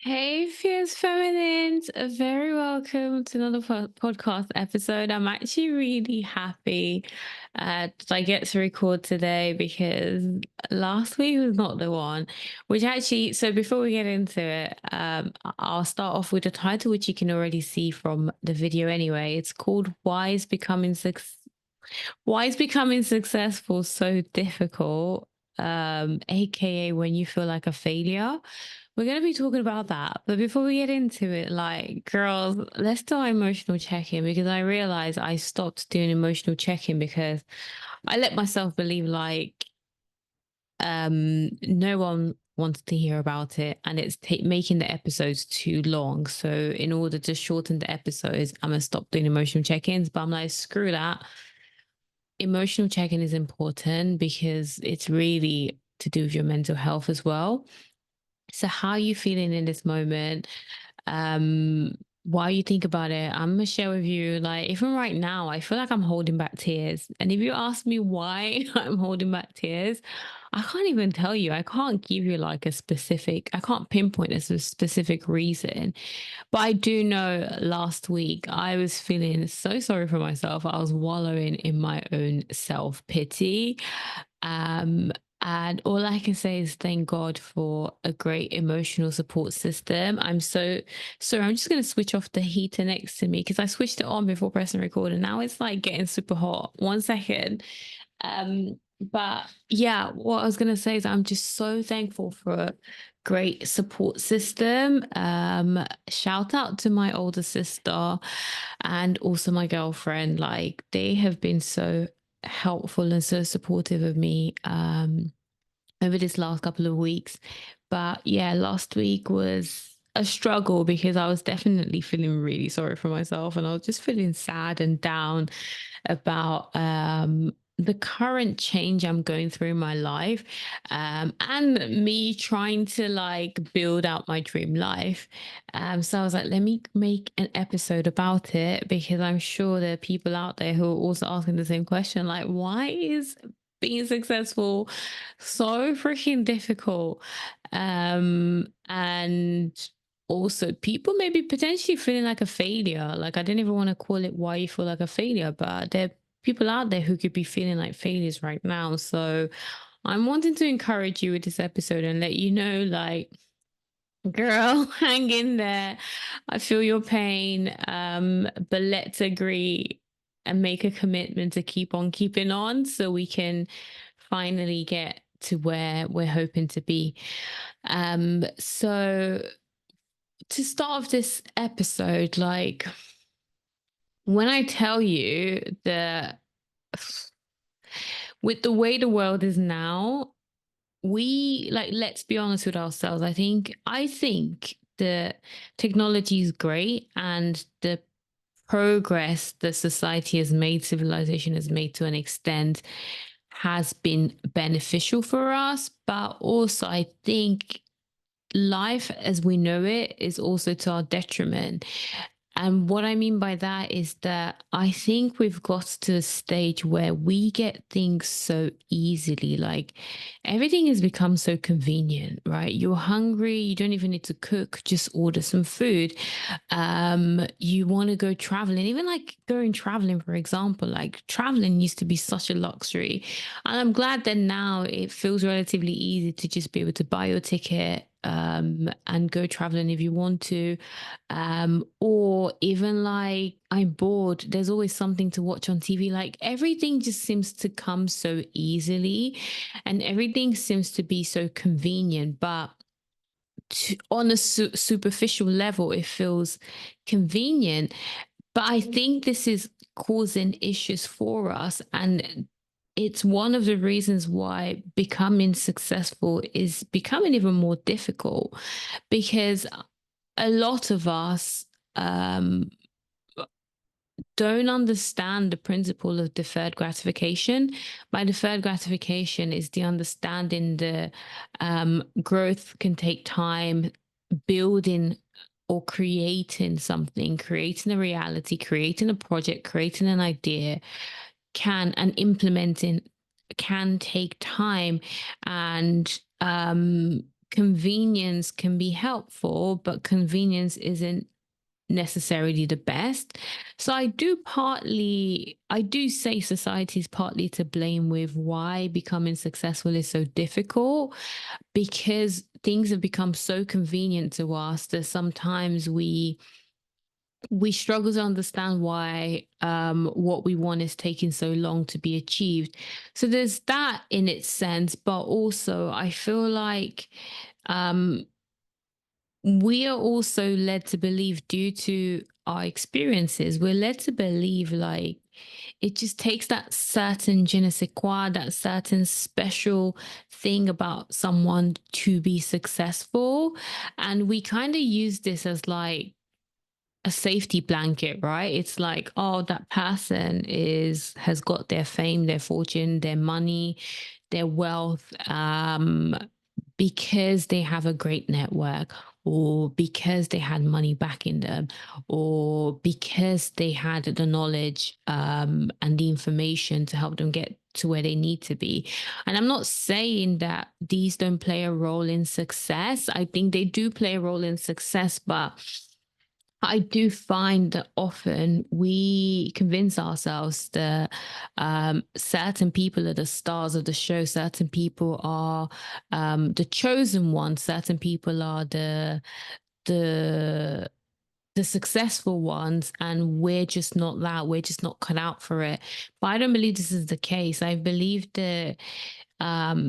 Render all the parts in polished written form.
Hey, fierce feminines, very welcome to another podcast episode. I'm actually really happy that I get to record today because last week was not the one. Which actually, so before we get into it, I'll start off with the title, which you can already see from the video anyway. It's called Why is becoming successful so difficult? AKA when you feel like a failure. We're going to be talking about that. But before we get into it, like, girls, let's do our emotional check in because I realized I stopped doing emotional check in because I let myself believe like no one wants to hear about it and it's making the episodes too long. So, in order to shorten the episodes, I'm going to stop doing emotional check ins. But I'm like, screw that. Emotional check in is important because it's really to do with your mental health as well. So, how are you feeling in this moment? um while you think about it, I'm gonna share with you, like, even right now I feel like I'm holding back tears, and if you ask me why I'm holding back tears, I can't even tell you. I can't give you like a specific, I can't pinpoint a specific reason, but I do know last week I was feeling so sorry for myself. I was wallowing in my own self-pity. um and all I can say is thank God for a great emotional support system. I'm so sorry. I'm just going to switch off the heater next to me because I switched it on before pressing record and now it's like getting super hot. 1 second. But yeah, what I was going to say is I'm just so thankful for a great support system. Shout out to my older sister and also my girlfriend. Like, they have been so helpful and so supportive of me over this last couple of weeks. But yeah, last week was a struggle because I was definitely feeling really sorry for myself and I was just feeling sad and down about the current change I'm going through in my life, and me trying to like build out my dream life. So I was like, let me make an episode about it because I'm sure there are people out there who are also asking the same question, like, why is being successful so freaking difficult? And also people maybe potentially feeling like a failure. Like, I didn't even want to call it why you feel like a failure, but there are people out there who could be feeling like failures right now. So I'm wanting to encourage you with this episode and let you know, like, girl, hang in there. I feel your pain. But let's agree and make a commitment to keep on keeping on so we can finally get to where we're hoping to be. So to start off this episode, like, when I tell you that with the way the world is now, we, like, let's be honest with ourselves. I think the technology is great and the progress that society has made, civilization has made to an extent, has been beneficial for us. But also, I think life as we know it is also to our detriment. And what I mean by that is that I think we've got to a stage where we get things so easily. Like, everything has become so convenient, right? You're hungry, you don't even need to cook, just order some food. You want to go traveling, even like going traveling, for example, like traveling used to be such a luxury. And I'm glad that now it feels relatively easy to just be able to buy your ticket and go traveling if you want to. Or even like, I'm bored, there's always something to watch on TV. Like, everything just seems to come so easily and everything seems to be so convenient. But on a superficial level, it feels convenient. But I think this is causing issues for us. And it's one of the reasons why becoming successful is becoming even more difficult because a lot of us um, don't understand the principle of deferred gratification. By deferred gratification is the understanding the growth can take time, building or creating something, creating a reality, creating a project, creating an idea can, and implementing can take time. And convenience can be helpful, but convenience isn't necessarily the best. So I do say society is partly to blame with why becoming successful is so difficult, because things have become so convenient to us that sometimes we struggle to understand why what we want is taking so long to be achieved. So there's that in its sense, but also I feel like um, we are also led to believe, due to our experiences, we're led to believe like it just takes that certain je ne sais quoi, that certain special thing about someone to be successful. And we kind of use this as like a safety blanket, right? It's like, oh, that person has got their fame, their fortune, their money, their wealth, because they have a great network, or because they had money backing them, or because they had the knowledge and the information to help them get to where they need to be. And I'm not saying that these don't play a role in success. I think they do play a role in success, but I do find that often we convince ourselves that certain people are the stars of the show, certain people are the chosen ones, certain people are the the successful ones, and we're just not that. We're just not cut out for it. But I don't believe this is the case. I believe that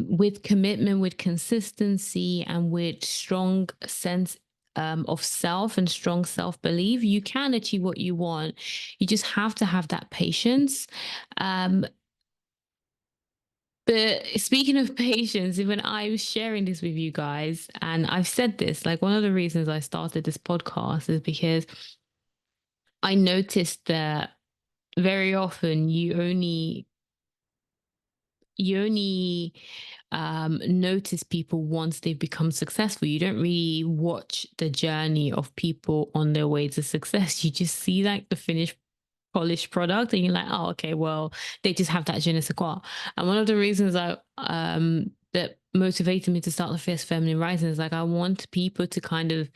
with commitment, with consistency, and with strong sense of self and strong self belief, you can achieve what you want. You just have to have that patience. Um, but speaking of patience, even I was sharing this with you guys, and I've said this, like, one of the reasons I started this podcast is because I noticed that very often you only notice people once they've become successful. You don't really watch the journey of people on their way to success. You just see like the finished polished product, and you're like, oh, okay, well, they just have that je ne sais quoi. And one of the reasons that motivated me to start the Fierce Feminine Rising is like, I want people to kind of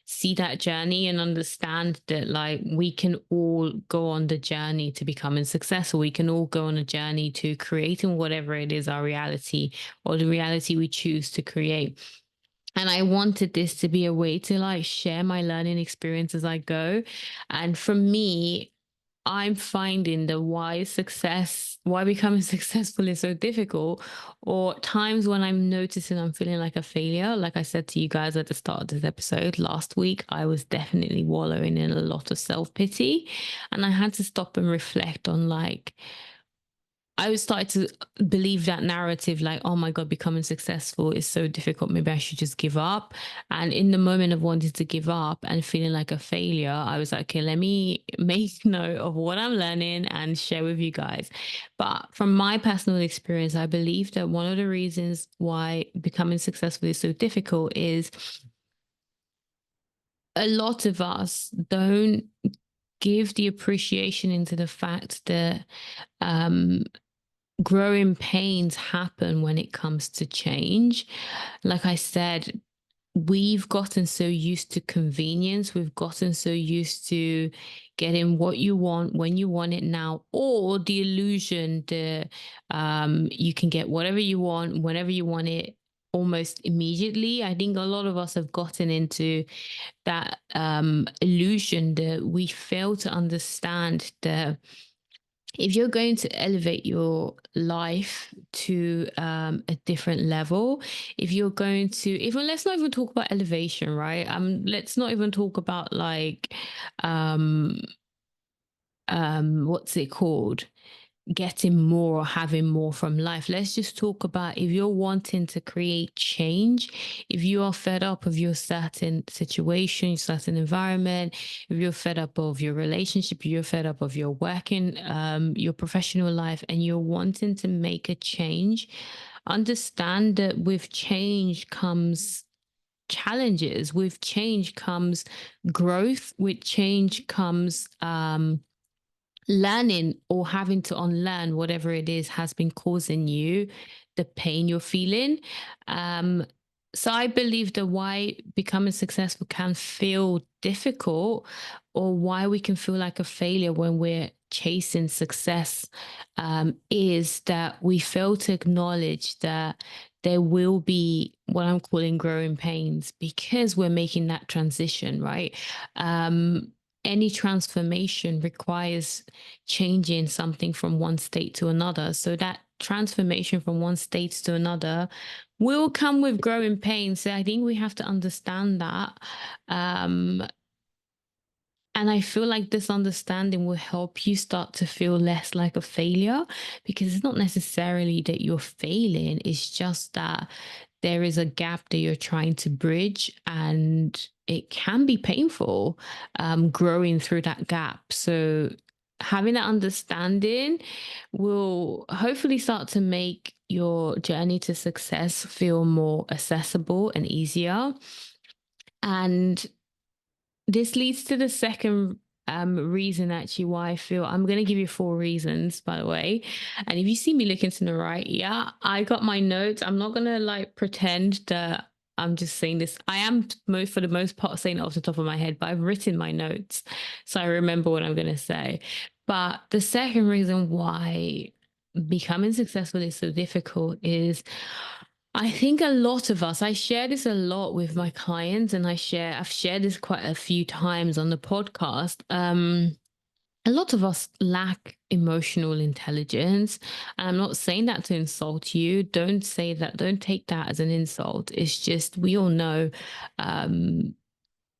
see that journey and understand that like we can all go on the journey to becoming successful. We can all go on a journey to creating whatever it is, our reality, or the reality we choose to create. And I wanted this to be a way to like share my learning experience as I go. And for me, I'm finding that why becoming successful is so difficult, or times when I'm noticing I'm feeling like a failure. Like I said to you guys at the start of this episode, last week, I was definitely wallowing in a lot of self pity. And I had to stop and reflect on like, I was starting to believe that narrative, like, oh my God, becoming successful is so difficult. Maybe I should just give up. And in the moment of wanting to give up and feeling like a failure, I was like, okay, let me make note of what I'm learning and share with you guys. But from my personal experience, I believe that one of the reasons why becoming successful is so difficult is a lot of us don't give the appreciation into the fact that um, growing pains happen when it comes to change. Like I said, we've gotten so used to convenience. We've gotten so used to getting what you want when you want it now, or the illusion that you can get whatever you want whenever you want it almost immediately. I think a lot of us have gotten into that illusion that we fail to understand that if you're going to elevate your life to a different level, if you're going to, even let's not even talk about elevation, right? Let's not even talk about like um what's it called? Getting more or having more from life. Let's just talk about, if you're wanting to create change, if you are fed up of your certain situation, certain environment, if you're fed up of your relationship, you're fed up of your working, your professional life, and you're wanting to make a change, understand that with change comes challenges, with change comes growth, with change comes learning or having to unlearn whatever it is has been causing you the pain you're feeling. So I believe that why becoming successful can feel difficult, or why we can feel like a failure when we're chasing success, is that we fail to acknowledge that there will be what I'm calling growing pains because we're making that transition, right? Um, any transformation requires changing something from one state to another. So that transformation from one state to another will come with growing pains. So I think we have to understand that. Um, and I feel like this understanding will help you start to feel less like a failure, because it's not necessarily that you're failing, it's just that there is a gap that you're trying to bridge, and it can be painful, growing through that gap. So having that understanding will hopefully start to make your journey to success feel more accessible and easier. And this leads to the second reason, actually, why I feel. I'm going to give you four reasons, by the way. And if you see me looking to the right, yeah, I got my notes. I'm not going to like pretend that I'm just saying this. I am most, for the most part, saying it off the top of my head, but I've written my notes so I remember what I'm going to say. But the second reason why becoming successful is so difficult is, I think a lot of us, I share this a lot with my clients, and I've shared this quite a few times on the podcast. A lot of us lack emotional intelligence. And I'm not saying that to insult you. Don't say that. Don't take that as an insult. It's just, we all know, um,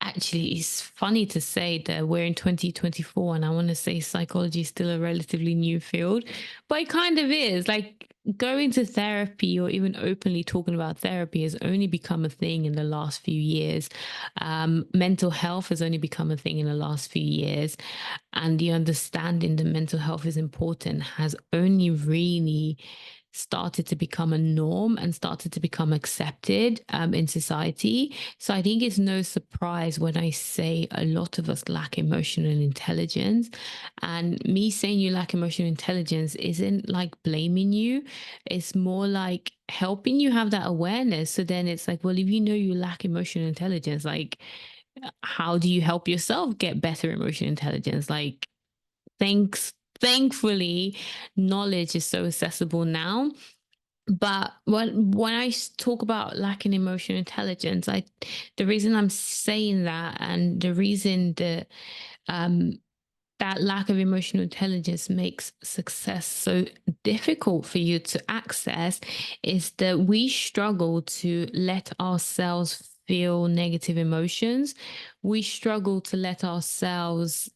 actually, it's funny to say that we're in 2024, and I want to say psychology is still a relatively new field, but it kind of is. Like, going to therapy or even openly talking about therapy has only become a thing in the last few years. Mental health has only become a thing in the last few years. And the understanding that mental health is important has only really started to become a norm and started to become accepted, in society. So I think it's no surprise when I say a lot of us lack emotional intelligence. And me saying you lack emotional intelligence isn't like blaming you, it's more like helping you have that awareness. So then it's like, well, if you know you lack emotional intelligence, like, how do you help yourself get better emotional intelligence? Like, thankfully, knowledge is so accessible now. But when I talk about lacking emotional intelligence, the reason I'm saying that, and the reason that, um, that lack of emotional intelligence makes success so difficult for you to access, is that we struggle to let ourselves feel negative emotions. We struggle to let ourselves,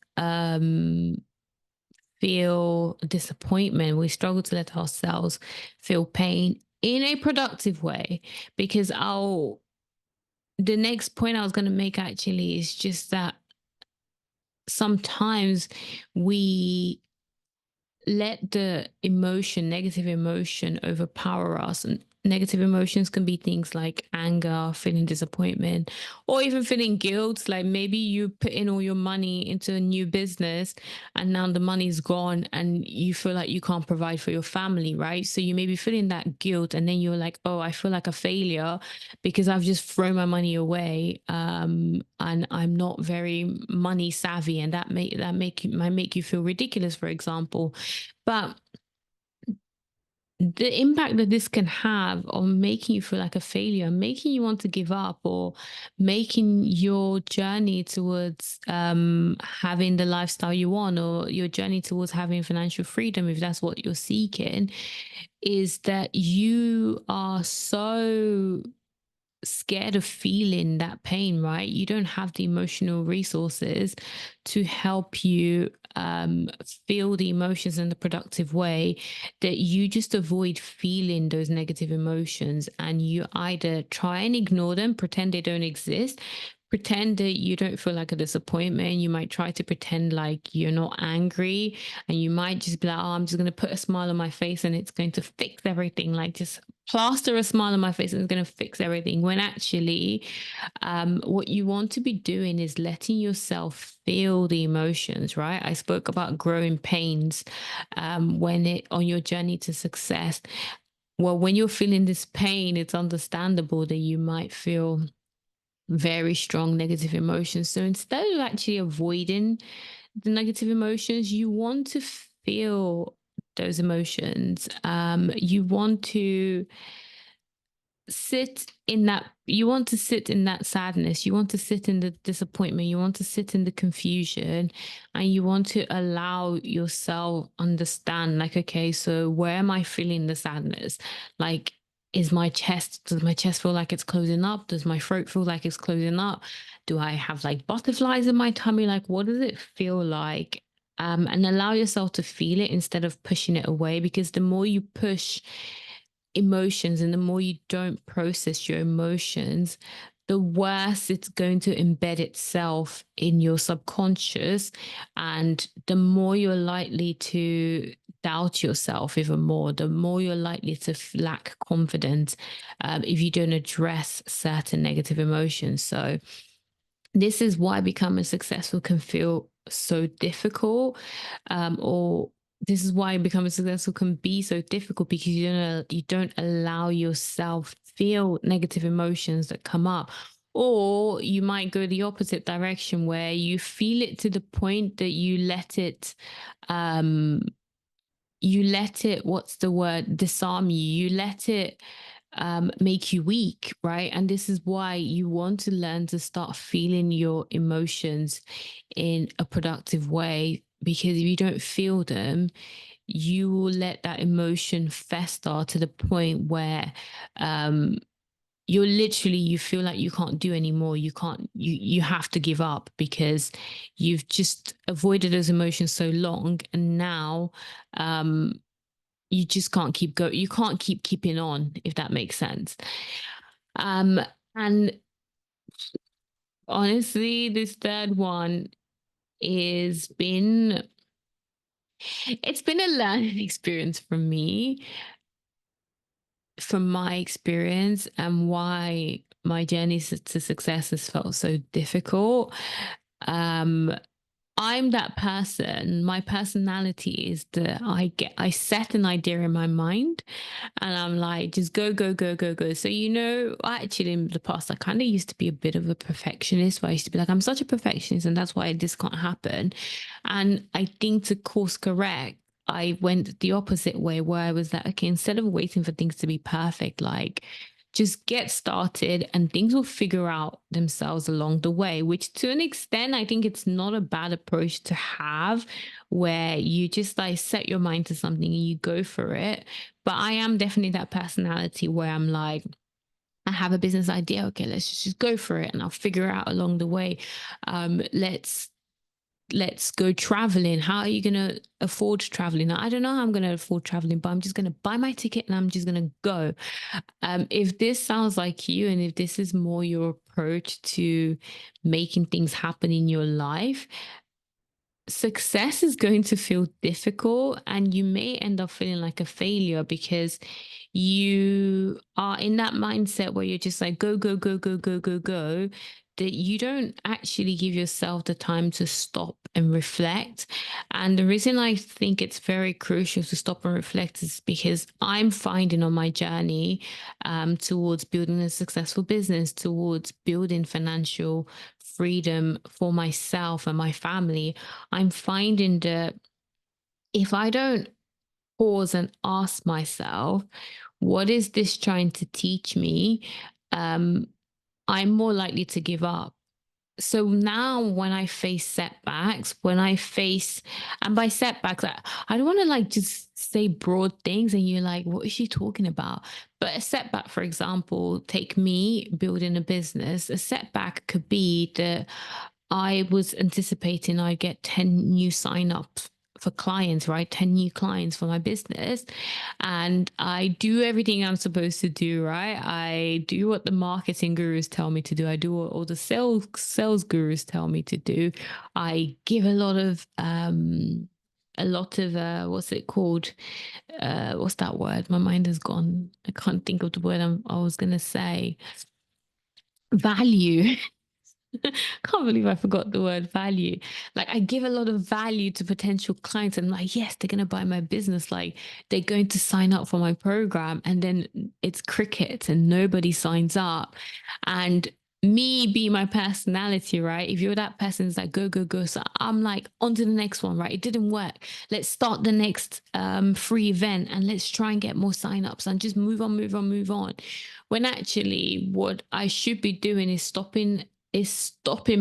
feel disappointment. We struggle to let ourselves feel pain in a productive way. Because the next point I was going to make, actually, is just that sometimes we let the emotion, negative emotion, overpower us. And negative emotions can be things like anger, feeling disappointment, or even feeling guilt. Like, maybe you put in all your money into a new business and now the money's gone and you feel like you can't provide for your family, right? So you may be feeling that guilt, and then you're like, oh, I feel like a failure because I've just thrown my money away, and I'm not very money savvy, and might make you feel ridiculous, for example. But the impact that this can have on making you feel like a failure, making you want to give up, or making your journey towards, having the lifestyle you want, or your journey towards having financial freedom, if that's what you're seeking, is that you are so scared of feeling that pain, right? You don't have the emotional resources to help you, feel the emotions in the productive way, that you just avoid feeling those negative emotions, and you either try and ignore them, pretend they don't exist, pretend that you don't feel like a disappointment. You might try to pretend like you're not angry, and you might just be like, oh, I'm just going to put a smile on my face and it's going to fix everything. Like, just plaster a smile on my face and it's going to fix everything. When actually, what you want to be doing is letting yourself feel the emotions, right? I spoke about growing pains, when it on your journey to success. Well, when you're feeling this pain, it's understandable that you might feel very strong negative emotions. So instead of actually avoiding the negative emotions, you want to feel those emotions. You want to sit in that sadness, you want to sit in the disappointment, you want to sit in the confusion, and you want to allow yourself understand, like, okay, so where am I feeling the sadness? Like, does my chest feel like it's closing up? Does my throat feel like it's closing up? Do I have like butterflies in my tummy? Like, what does it feel like? And allow yourself to feel it instead of pushing it away, because the more you push emotions and the more you don't process your emotions, the worse it's going to embed itself in your subconscious. And the more you're likely to doubt yourself even more, the more you're likely to lack confidence if you don't address certain negative emotions. So, this is why becoming successful can feel so difficult, or this is why becoming successful can be so difficult, because you don't allow yourself feel negative emotions that come up. Or you might go the opposite direction where you feel it to the point that um you let it, what's the word, disarm you. You let it make you weak, right? And this is why you want to learn to start feeling your emotions in a productive way. Because if you don't feel them, you will let that emotion fester to the point where um, you feel like you can't do anymore. You have to give up because you've just avoided those emotions so long, and now um, you just can't keep go you can't keep keeping on, if that makes sense. um and honestly, this third one is been it's been a learning experience for me, from my experience, and why my journey to success has felt so difficult. um I'm that person. My personality is that I set an idea in my mind, and I'm like, just go, go, go, go, go. So, actually in the past, I kind of used to be a bit of a perfectionist, where I used to be like, I'm such a perfectionist, and that's why this can't happen. And I think to course correct, I went the opposite way, where I was like, okay, instead of waiting for things to be perfect, like, just get started and things will figure out themselves along the way, which to an extent, I think it's not a bad approach to have, where you just like set your mind to something and you go for it. But I am definitely that personality where I'm like, I have a business idea. Okay, let's just go for it and I'll figure out along the way. Let's go traveling. How are you going to afford traveling? Now, I don't know how I'm going to afford traveling, but I'm just going to buy my ticket and I'm just going to go. If this sounds like you, and if this is more your approach to making things happen in your life, success is going to feel difficult, and you may end up feeling like a failure, because you are in that mindset where you're just like, go, go, go, go, go, go, go, that you don't actually give yourself the time to stop and reflect. And the reason I think it's very crucial to stop and reflect is because I'm finding on my journey towards building a successful business, towards building financial freedom for myself and my family, I'm finding that if I don't pause and ask myself, what is this trying to teach me? Um, I'm more likely to give up. So now when I face setbacks, and by setbacks, I don't want to like just say broad things and you're like, what is she talking about? But a setback, for example, take me building a business. A setback could be that I was anticipating I get 10 new sign-ups for clients, right? 10 new clients for my business. And I do everything I'm supposed to do, right? I do what the marketing gurus tell me to do. I do what all the sales gurus tell me to do. I give a lot of what's it called? What's that word? My mind has gone. I can't think of the word I was gonna say. Value. Can't believe I forgot the word value. Like, I give a lot of value to potential clients. And I'm like, yes, they're going to buy my business. Like, they're going to sign up for my program. And then it's crickets and nobody signs up. And me being my personality, right? If you're that person that's like, go, go, go. So I'm like, on to the next one, right? It didn't work. Let's start the next free event and let's try and get more signups and just move on, move on, move on. When actually what I should be doing is stopping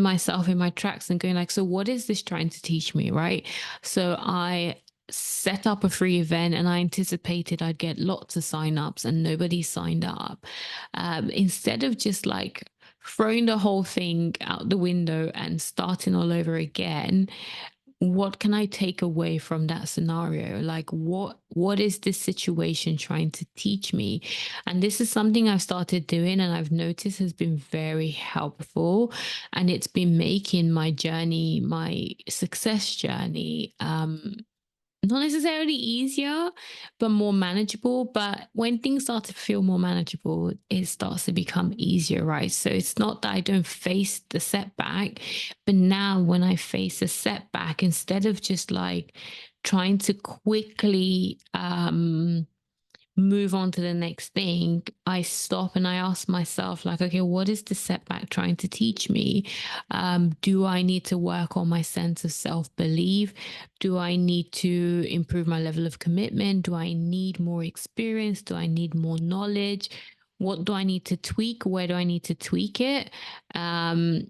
myself in my tracks and going like, so what is this trying to teach me, right? So I set up a free event and I anticipated I'd get lots of signups and nobody signed up. Instead of just like throwing the whole thing out the window and starting all over again, what can I take away from that scenario? Like, what is this situation trying to teach me? And this is something I've started doing and I've noticed has been very helpful, and it's been making my journey, my success journey, not necessarily easier, but more manageable. But when things start to feel more manageable, it starts to become easier, right? So it's not that I don't face the setback, but now when I face a setback, instead of just like trying to quickly move on to the next thing, I stop and I ask myself, like, okay, what is the setback trying to teach me? Do I need to work on my sense of self belief? Do I need to improve my level of commitment? Do I need more experience? Do I need more knowledge? What do I need to tweak? Where do I need to tweak it? Um,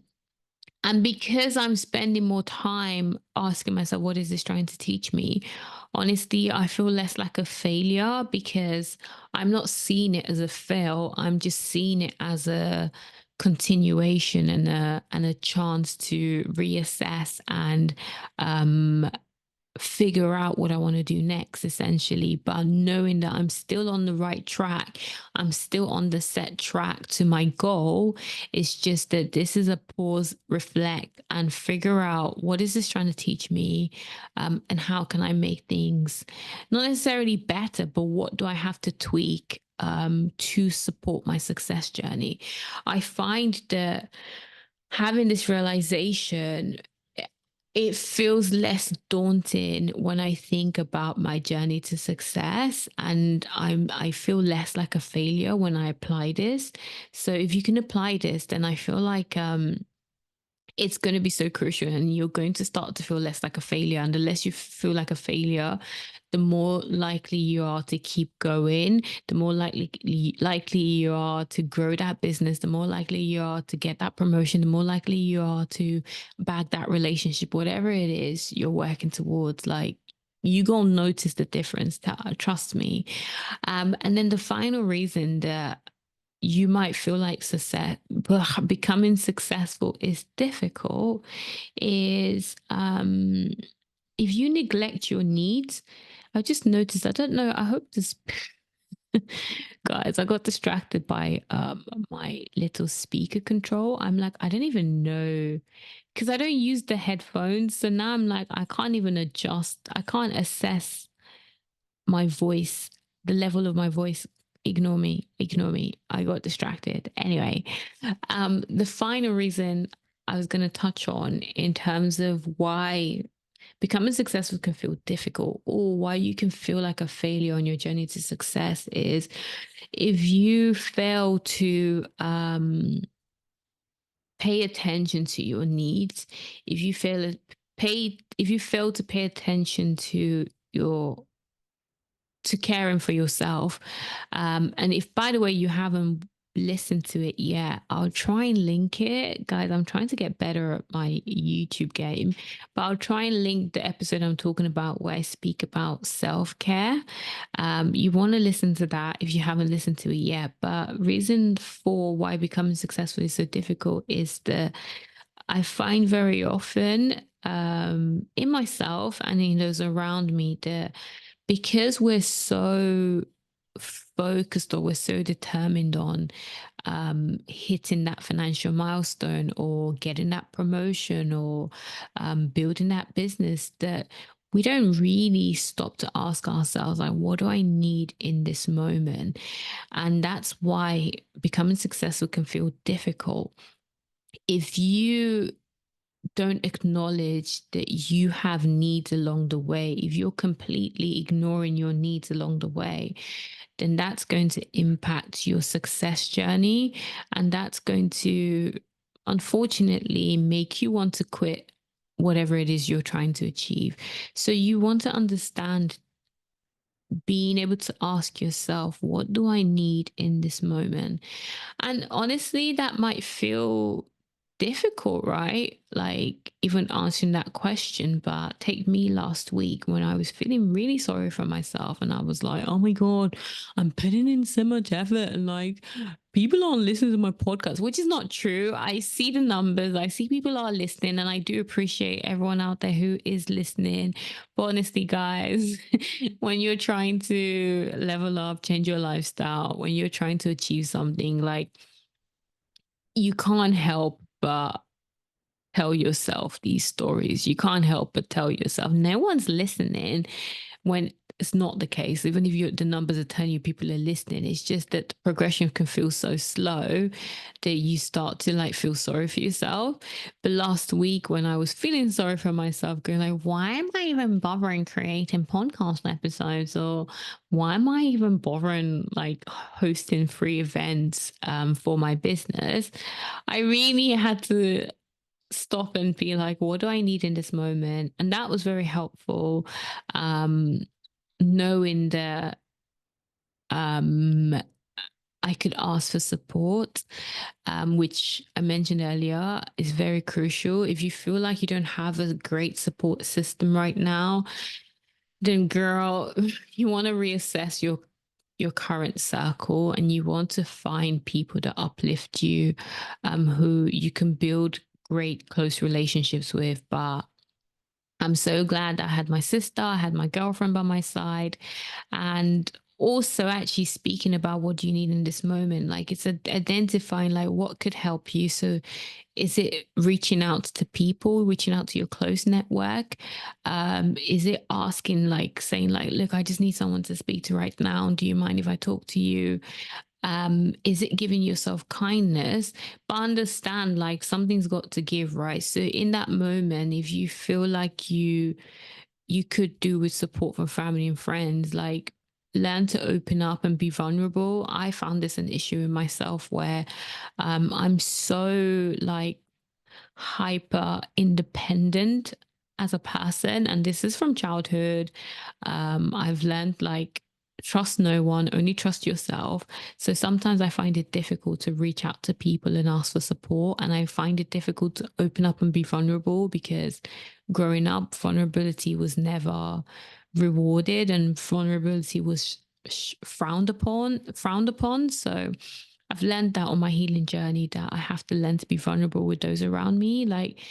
and because I'm spending more time asking myself, what is this trying to teach me? Honestly, I feel less like a failure because I'm not seeing it as a fail. I'm just seeing it as a continuation and a chance to reassess and um figure out what I want to do next, essentially. But knowing that I'm still on the right track, I'm still on the set track to my goal. It's just that this is a pause, reflect, and figure out what is this trying to teach me, and how can I make things not necessarily better, but what do I have to tweak to support my success journey. I find that having this realization, it feels less daunting when I think about my journey to success, and I feel less like a failure when I apply this. So if you can apply this, then I feel like it's going to be so crucial, and you're going to start to feel less like a failure. And the less you feel like a failure, the more likely you are to keep going, the more likely you are to grow that business, the more likely you are to get that promotion, the more likely you are to bag that relationship, whatever it is you're working towards. Like, you gonna notice the difference, trust me. And then the final reason that you might feel like success, but becoming successful is difficult, is if you neglect your needs. I just noticed, I don't know, I hope this guys, I got distracted by my little speaker control. I'm like, I don't even know, because I don't use the headphones. So now I'm like, I can't even adjust, I can't assess my voice, the level of my voice. Ignore me, ignore me. I got distracted. Anyway, the final reason I was going to touch on in terms of why becoming successful can feel difficult, or why you can feel like a failure on your journey to success, is if you fail to pay attention to your needs, if you fail to pay attention to your to caring for yourself. And if, by the way, you haven't listened to it yet, I'll try and link it. Guys, I'm trying to get better at my YouTube game, but I'll try and link the episode I'm talking about where I speak about self care. You want to listen to that if you haven't listened to it yet. But reason for why becoming successful is so difficult is that I find very often in myself and in those around me that because we're so focused, or we're so determined on hitting that financial milestone or getting that promotion or building that business, that we don't really stop to ask ourselves, like, what do I need in this moment? And that's why becoming successful can feel difficult. if you don't acknowledge that you have needs along the way, if you're completely ignoring your needs along the way, then that's going to impact your success journey. And that's going to, unfortunately, make you want to quit whatever it is you're trying to achieve. So you want to understand, being able to ask yourself, what do I need in this moment? And honestly, that might feel difficult, right? Like even answering that question. But take me last week when I was feeling really sorry for myself and I was like, oh my God, I'm putting in so much effort and like people aren't listening to my podcast, which is not true. I see the numbers, I see people are listening, and I do appreciate everyone out there who is listening. But honestly, guys, when you're trying to level up, change your lifestyle, when you're trying to achieve something, like you can't help but tell yourself these stories. You can't help but tell yourself. No one's listening when it's not the case. Even if the numbers are telling you people are listening, it's just that the progression can feel so slow that you start to like feel sorry for yourself. But last week when I was feeling sorry for myself, going like, why am I even bothering creating podcast episodes, or why am I even bothering like hosting free events for my business? I really had to stop and be like, what do I need in this moment? And that was very helpful. Um, knowing that um, I could ask for support, which I mentioned earlier is very crucial. If you feel like you don't have a great support system right now, then girl, you want to reassess your current circle, and you want to find people that uplift you, who you can build great close relationships with. But I'm so glad I had my sister, I had my girlfriend by my side. And also actually speaking about what do you need in this moment, like it's identifying like what could help you. So is it reaching out to people, reaching out to your close network? Is it asking, like saying like, look, I just need someone to speak to right now, do you mind if I talk to you? Is it giving yourself kindness? But understand, like something's got to give, right? So in that moment, if you feel like you could do with support from family and friends, like learn to open up and be vulnerable. I found this an issue in myself where I'm so like hyper independent as a person, and this is from childhood. I've learned like trust no one, only trust yourself. So sometimes I find it difficult to reach out to people and ask for support, and I find it difficult to open up and be vulnerable because growing up vulnerability was never rewarded and vulnerability was frowned upon. So I've learned that on my healing journey, that I have to learn to be vulnerable with those around me. Like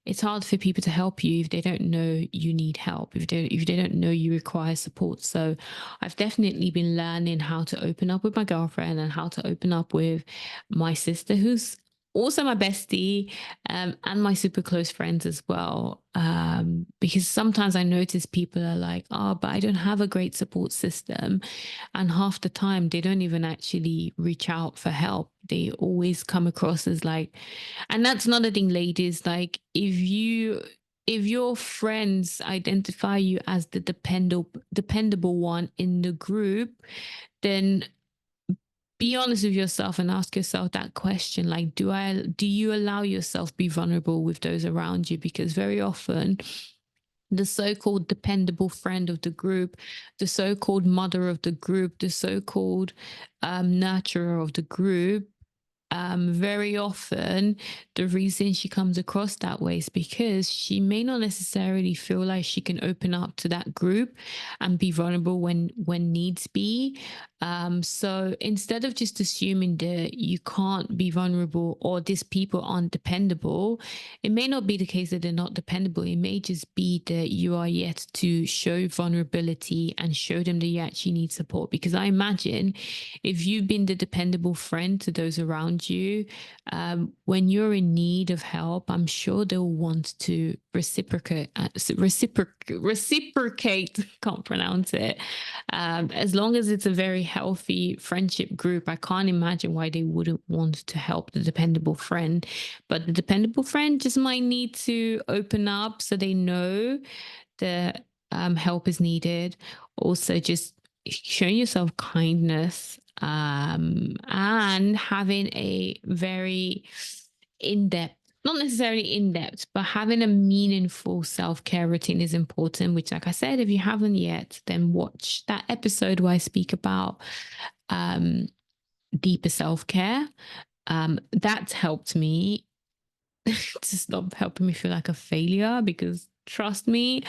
it's hard for people to help you if they don't know you need help, if they don't know you require support. So I've definitely been learning how to open up with my girlfriend and how to open up with my sister, who's also my bestie, and my super close friends as well. Because sometimes I notice people are like, oh, but I don't have a great support system. And half the time, they don't even actually reach out for help. They always come across as like, and that's another thing, ladies. Like, if your friends identify you as the dependable one in the group, then be honest with yourself and ask yourself that question, like, do you allow yourself be vulnerable with those around you? Because very often the so-called dependable friend of the group, the so-called mother of the group, the so-called nurturer of the group, very often the reason she comes across that way is because she may not necessarily feel like she can open up to that group and be vulnerable when needs be. So instead of just assuming that you can't be vulnerable or these people aren't dependable, it may not be the case that they're not dependable. It may just be that you are yet to show vulnerability and show them that you actually need support. Because I imagine if you've been the dependable friend to those around you, when you're in need of help, I'm sure they'll want to reciprocate, can't pronounce it, as long as it's a very healthy friendship group, I can't imagine why they wouldn't want to help the dependable friend. But the dependable friend just might need to open up so they know that help is needed. Also, just showing yourself kindness, and having a very in depth, not necessarily in depth, but having a meaningful self care routine is important. Which, like I said, if you haven't yet, then watch that episode where I speak about um, deeper self care. That's helped me to stop helping me feel like a failure, because trust me,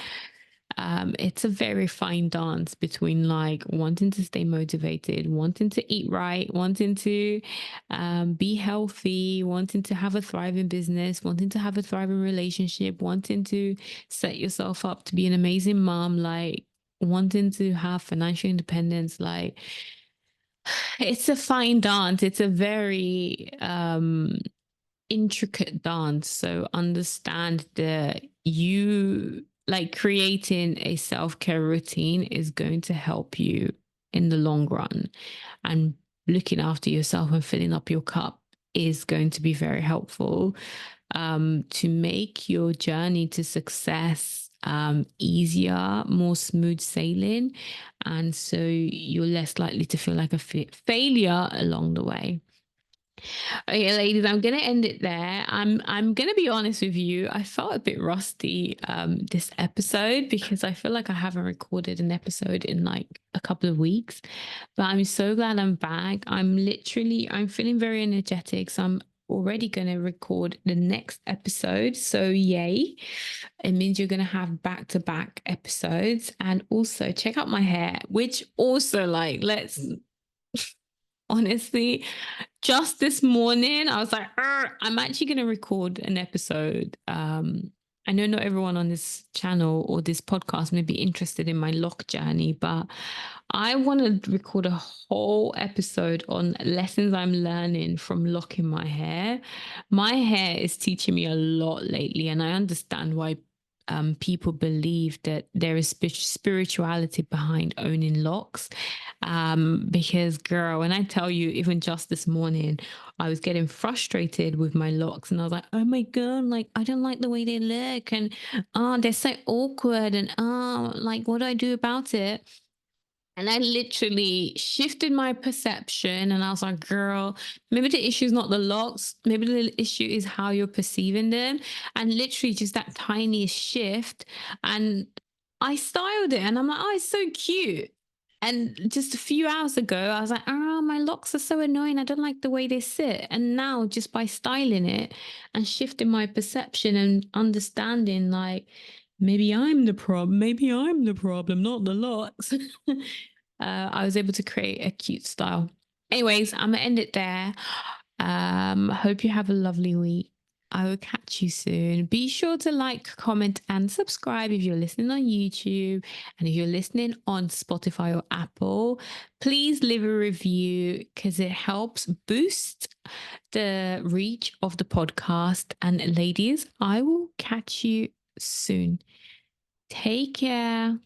it's a very fine dance between like wanting to stay motivated, wanting to eat right, wanting to be healthy, wanting to have a thriving business, wanting to have a thriving relationship, wanting to set yourself up to be an amazing mom, like wanting to have financial independence. Like, it's a fine dance. It's a very intricate dance. So understand that you like creating a self-care routine is going to help you in the long run. And looking after yourself and filling up your cup is going to be very helpful to make your journey to success easier, more smooth sailing. And so you're less likely to feel like a failure along the way. Okay, ladies, I'm gonna end it there. I'm gonna be honest with you. I felt a bit rusty this episode because I feel like I haven't recorded an episode in like a couple of weeks. But I'm so glad I'm back. I'm feeling very energetic. So I'm already gonna record the next episode. So yay. It means you're gonna have back-to-back episodes. And also check out my hair, which also like let's honestly, just this morning, I was like, I'm actually going to record an episode. I know not everyone on this channel or this podcast may be interested in my lock journey, but I want to record a whole episode on lessons I'm learning from locking my hair. My hair is teaching me a lot lately, and I understand why people believe that there is spirituality behind owning locks. Because, girl, when I tell you, even just this morning, I was getting frustrated with my locks, and I was like, oh my God, like, I don't like the way they look, and oh, they're so awkward, and oh, like, what do I do about it? And I literally shifted my perception, and I was like, girl, maybe the issue is not the locks. Maybe the issue is how you're perceiving them. And literally just that tiny shift. And I styled it, and I'm like, oh, it's so cute. And just a few hours ago, I was like, oh, my locks are so annoying. I don't like the way they sit. And now, just by styling it and shifting my perception and understanding, like, maybe I'm the problem. Maybe I'm the problem, not the locks. I was able to create a cute style. Anyways, I'm gonna end it there. Hope you have a lovely week. I will catch you soon. Be sure to like, comment, and subscribe if you're listening on YouTube. And if you're listening on Spotify or Apple, please leave a review because it helps boost the reach of the podcast. And ladies, I will catch you soon. Take care.